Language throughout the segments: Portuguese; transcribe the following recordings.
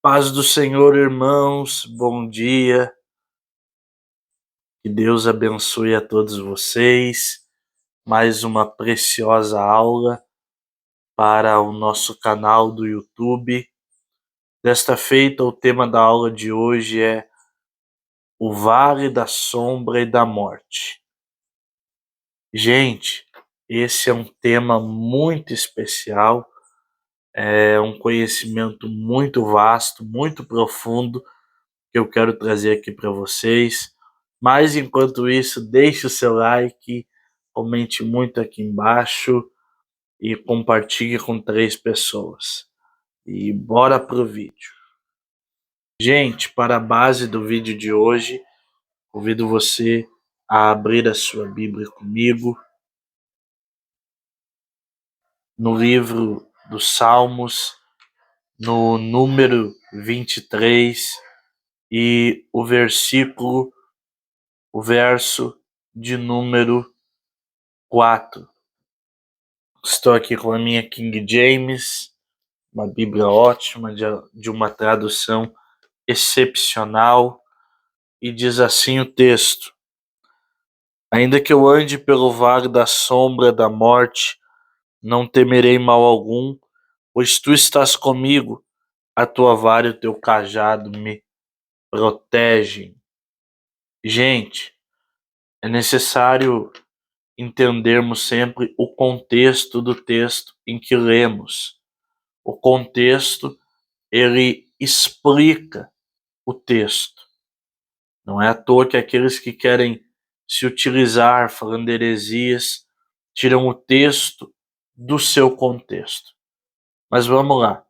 Paz do Senhor, irmãos, bom dia. Que Deus abençoe a todos vocês. Mais uma preciosa aula para o nosso canal do YouTube. Desta feita, o tema da aula de hoje é o Vale da Sombra e da Morte. Gente, esse é um tema muito especial, é um conhecimento muito vasto, muito profundo, que eu quero trazer aqui para vocês. Mas enquanto isso, deixe o seu like, comente muito aqui embaixo e compartilhe com 3 pessoas. E bora pro vídeo. Gente, para a base do vídeo de hoje, convido você a abrir a sua Bíblia comigo no livro dos Salmos, no número 23 e o verso de número 4. Estou aqui com a minha King James, uma Bíblia ótima, de uma tradução excepcional, e diz assim o texto: Ainda que eu ande pelo vale da sombra da morte, não temerei mal algum, pois tu estás comigo, a tua vara e o teu cajado me protegem. Gente, é necessário entendermos sempre o contexto do texto em que lemos. O contexto, ele explica o texto. Não é à toa que aqueles que querem se utilizar falando heresias tiram o texto do seu contexto. Mas vamos lá.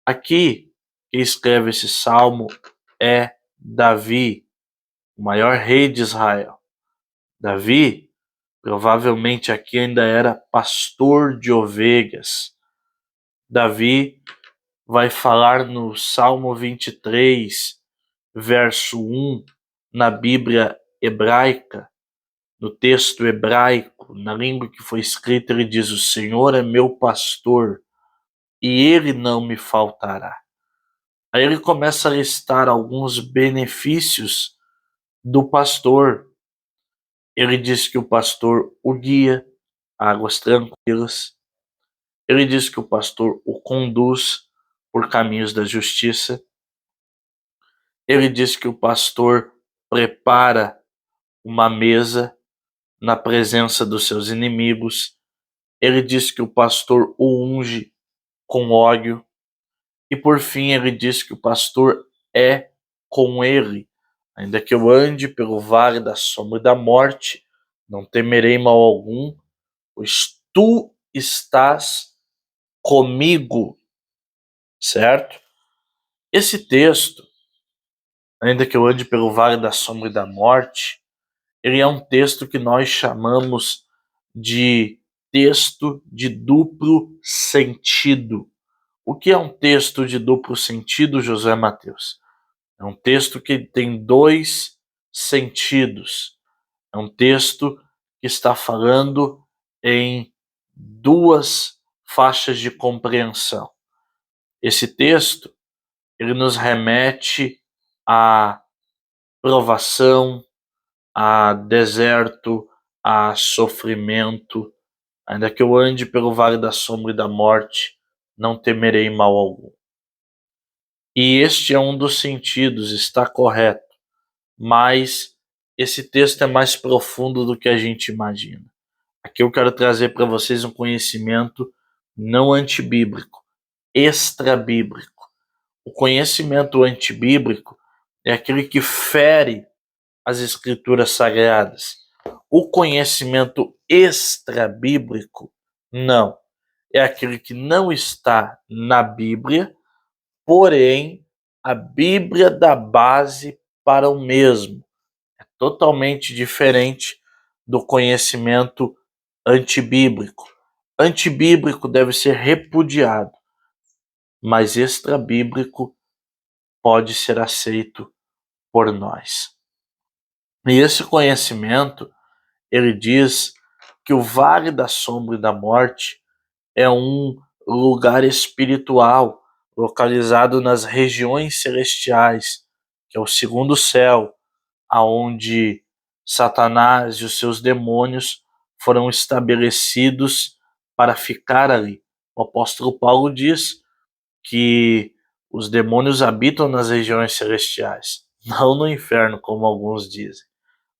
Aqui, quem escreve esse salmo é Davi, o maior rei de Israel. Davi, provavelmente aqui ainda era pastor de ovelhas. Davi vai falar no Salmo 23, verso 1, na Bíblia hebraica, no texto hebraico, na língua que foi escrita, ele diz: o Senhor é meu pastor e ele não me faltará. Aí ele começa a listar alguns benefícios do pastor. Ele diz que o pastor o guia a águas tranquilas. Ele diz que o pastor o conduz por caminhos da justiça. Ele diz que o pastor prepara uma mesa na presença dos seus inimigos. Ele diz que o pastor o unge com óleo. E por fim ele diz que o pastor é com ele. Ainda que eu ande pelo vale da sombra da morte, não temerei mal algum, pois tu estás comigo. Certo? Esse texto, ainda que eu ande pelo vale da sombra da morte, ele é um texto que nós chamamos de texto de duplo sentido. O que é um texto de duplo sentido, Josué Mateus? É um texto que tem 2 sentidos. É um texto que está falando em 2 faixas de compreensão. Esse texto, ele nos remete a provação, a deserto, a sofrimento. Ainda que eu ande pelo vale da sombra e da morte, não temerei mal algum. E este é um dos sentidos, está correto. Mas esse texto é mais profundo do que a gente imagina. Aqui eu quero trazer para vocês um conhecimento não antibíblico, extrabíblico. O conhecimento antibíblico é aquele que fere as escrituras sagradas. O conhecimento extrabíblico, não. É aquele que não está na Bíblia, porém a Bíblia dá base para o mesmo. É totalmente diferente do conhecimento antibíblico. Antibíblico deve ser repudiado, mas extrabíblico pode ser aceito por nós. E esse conhecimento, ele diz que o vale da sombra e da morte é um lugar espiritual, localizado nas regiões celestiais, que é o segundo céu, aonde Satanás e os seus demônios foram estabelecidos para ficar ali. O apóstolo Paulo diz que os demônios habitam nas regiões celestiais, não no inferno, como alguns dizem.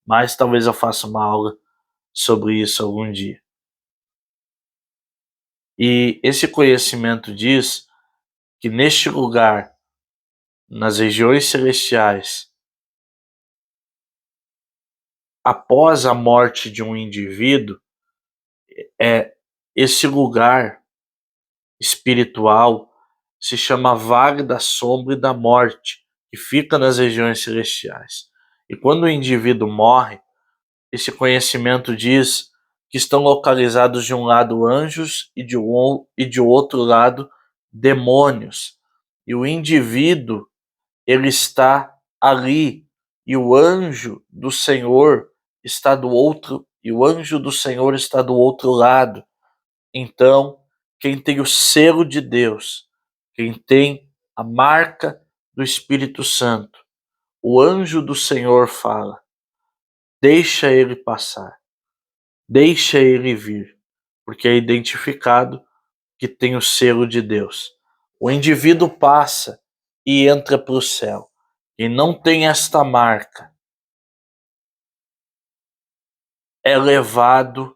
Mas talvez eu faça uma aula sobre isso algum dia. E esse conhecimento diz que neste lugar, nas regiões celestiais, após a morte de um indivíduo, esse lugar espiritual se chama Vale da Sombra e da Morte, que fica nas regiões celestiais. E quando o indivíduo morre, esse conhecimento diz que estão localizados de um lado anjos e de outro lado demônios. E o indivíduo, ele está ali, e o anjo do Senhor está do outro, e o anjo do Senhor está do outro lado. Então, quem tem o selo de Deus, quem tem a marca do Espírito Santo, o anjo do Senhor fala: deixa ele passar, deixa ele vir, porque é identificado que tem o selo de Deus. O indivíduo passa e entra para o céu. E não tem esta marca, é levado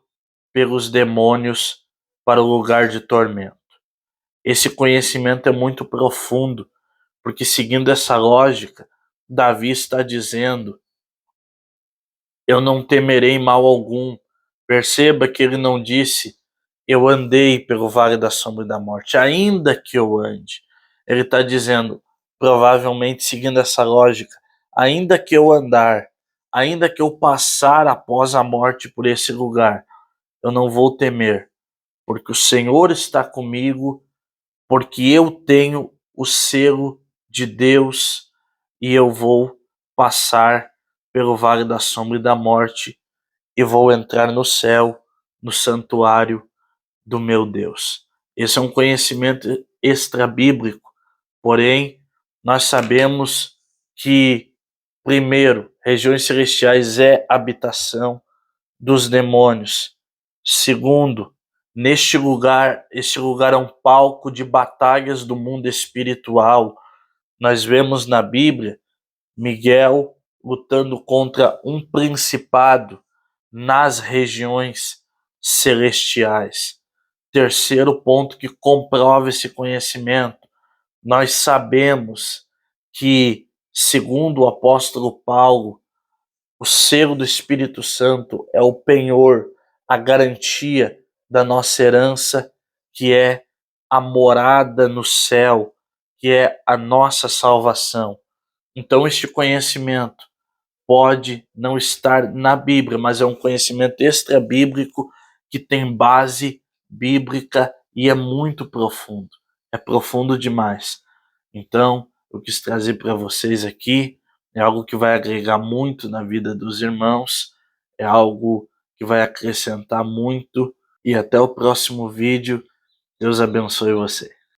pelos demônios para o lugar de tormento. Esse conhecimento é muito profundo, porque seguindo essa lógica, Davi está dizendo: eu não temerei mal algum. Perceba que ele não disse: eu andei pelo vale da sombra e da morte, ainda que eu ande. Ele está dizendo, provavelmente seguindo essa lógica, ainda que eu andar, ainda que eu passar após a morte por esse lugar, eu não vou temer, porque o Senhor está comigo, porque eu tenho o selo de Deus e eu vou passar pelo vale da sombra e da morte e vou entrar no céu, no santuário do meu Deus. Esse é um conhecimento extra-bíblico, porém, nós sabemos que, primeiro, regiões celestiais é habitação dos demônios. Segundo, este lugar é um palco de batalhas do mundo espiritual. Nós vemos na Bíblia Miguel lutando contra um principado nas regiões celestiais. Terceiro ponto que comprova esse conhecimento: nós sabemos que, segundo o apóstolo Paulo, o selo do Espírito Santo é o penhor, a garantia da nossa herança, que é a morada no céu, que é a nossa salvação. Então, este conhecimento pode não estar na Bíblia, mas é um conhecimento extra-bíblico que tem base bíblica e é muito profundo. É profundo demais. Então, eu quis trazer para vocês aqui, é algo que vai agregar muito na vida dos irmãos, é algo que vai acrescentar muito. E até o próximo vídeo. Deus abençoe você.